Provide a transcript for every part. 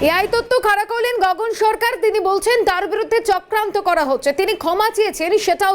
AI তত্ত্ব খাড়া করলেন গগন সরকার। তিনি বলছেন তার বিরুদ্ধে চক্রান্ত করা হচ্ছে। তিনি ক্ষমা চেয়েছেন, সেটাও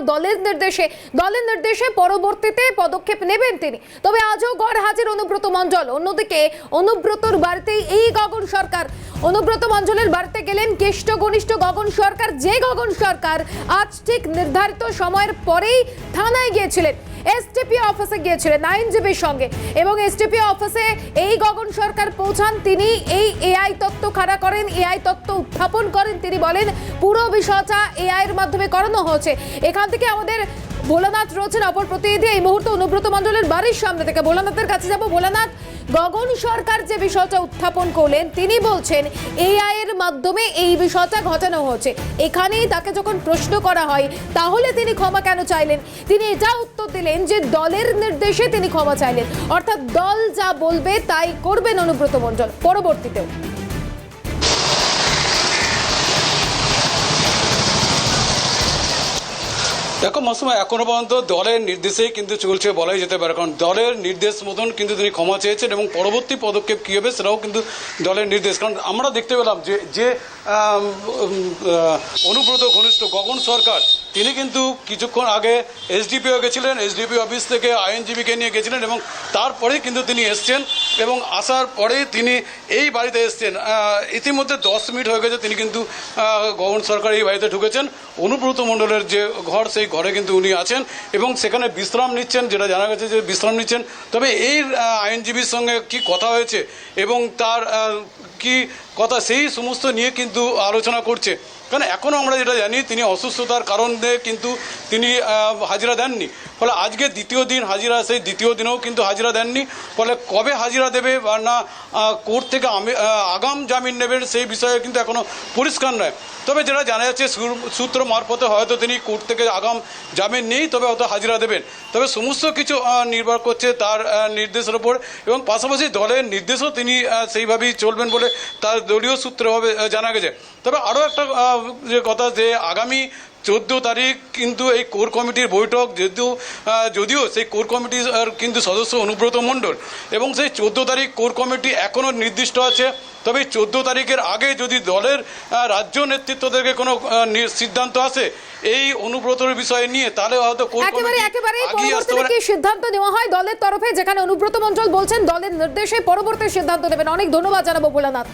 দলের নির্দেশে পরবর্তীতে পদক্ষেপ নেবেন তিনি। তবে আজও গড় হাজির অনুব্রত মণ্ডল। অন্যদিকে অনুব্রতর বাড়িতেই এই গগন সরকার। অনুব্রত মণ্ডলের বাড়িতে গেলেন কেষ্ট ঘনিষ্ঠ গগন সরকার, যে গগন সরকার আজ ঠিক নির্ধারিত সময়ের পরেই থানায় গিয়েছিলেন, এসটিপি অফিসে গিয়েছিলেন আইনজীবীর সঙ্গে, এবং এসটিপি অফিসে এই গগন সরকার পৌঁছান। তিনি এই এআই তত্ত্ব খাড়া করেন, এআই তত্ত্ব উত্থাপন করেন। তিনি বলেন পুরো বিষয়টা এআই এর মাধ্যমে করানো হয়েছে। এখান থেকে আমাদের ভোলানাথ রয়েছেন অপর প্রতিনিধি এই মুহূর্তে অনুব্রত মণ্ডলের বাড়ির সামনে থেকে। ভোলানাথের কাছে যাব। ভোলানাথ, গগন সরকার যে বিষয়টা উত্থাপন করলেন, তিনি বলছেন এআই এর মাধ্যমে এই বিষয়টা ঘটানো হয়েছে। এখানেই তাকে যখন প্রশ্ন করা হয় তাহলে তিনি ক্ষমা কেন চাইলেন, তিনি এটা উত্তর দিলেন যে দলের নির্দেশে তিনি ক্ষমা চাইলেন, অর্থাৎ দল যা বলবে তাই করবেন অনুব্রত মণ্ডল পরবর্তীতেও। দেখো মাসুমা, এখনো পর্যন্ত দলের নির্দেশেই কিন্তু চলছে বলাই যেতে পারে, কারণ দলের নির্দেশ মতন কিন্তু তিনি ক্ষমা চেয়েছেন এবং পরবর্তী পদক্ষেপ কী হবে সেটাও কিন্তু দলের নির্দেশ। কারণ আমরা দেখতে পেলাম যে অনুব্রত ঘনিষ্ঠ গগন সরকার তিনি কিন্তু কিছুক্ষণ আগে এসডিপিও গেছিলেন, এসডিপি অফিস থেকে আইনজীবীকে নিয়ে গেছিলেন এবং তারপরেই কিন্তু তিনি এসছেন এবং আসার পরেই তিনি এই বাড়িতে এসছেন। ইতিমধ্যে 10 মিনিট হয়ে গেছে তিনি কিন্তু গগন সরকার এই বাড়িতে ঢুকেছেন। অনুব্রত মণ্ডলের যে ঘর সেই ঘরে কিন্তু উনি আছেন এবং সেখানে বিশ্রাম নিচ্ছেন, যেটা জানা গেছে যে বিশ্রাম নিচ্ছেন। তবে এই আইনজীবীর সঙ্গে কি কথা হয়েছে এবং তার কি কথা সেই সমস্ত নিয়ে কিন্তু আলোচনা করছে। কারণ এখনও আমরা যেটা জানি তিনি অসুস্থতার কারণে কিন্তু তিনি হাজিরা দেননি। ফলে আজকে দ্বিতীয় দিন হাজিরা, সেই দ্বিতীয় দিনেও কিন্তু হাজিরা দেননি। ফলে কবে হাজিরা দেবে বা না কোর্ট থেকে আগাম জামিন নেবেন সেই বিষয়ে কিন্তু এখনও পরিষ্কার নয়। তবে যেটা জানা যাচ্ছে সূত্র মারফতে হয়তো তিনি কোর্ট থেকে আগাম জামিন নেই, তবে হয়তো হাজিরা দেবেন। তবে সমস্ত কিছু নির্ভর করছে তার নির্দেশের ওপর এবং পাশাপাশি দলের নির্দেশও তিনি সেইভাবেই চলবেন বলে তার দলীয় সূত্রভাবে জানা গেছে। তবে আরও একটা যে কথা, যে আগামী 14 তারিখ কিন্তু এই কোর কমিটির বৈঠক, যদিও সেই কোর কমিটির কিন্তু সদস্য অনুব্রত মণ্ডল এবং সেই 14 তারিখ কোর কমিটি এখনও নির্দিষ্ট আছে। তবে 14 তারিখের আগে যদি দলের রাজ্য নেতৃত্ব থেকে কোনো সিদ্ধান্ত আসে এই অনুব্রতর বিষয় নিয়ে, তাহলে হয়তো কোর কমিটি পরবর্তীতে সিদ্ধান্ত নেওয়া হয় দলের তরফে, যেখানে অনুব্রত মণ্ডল বলছেন দলের নির্দেশে পরবর্তী সিদ্ধান্ত নেবেন। অনেক ধন্যবাদ জানাবো ভোলানাথ।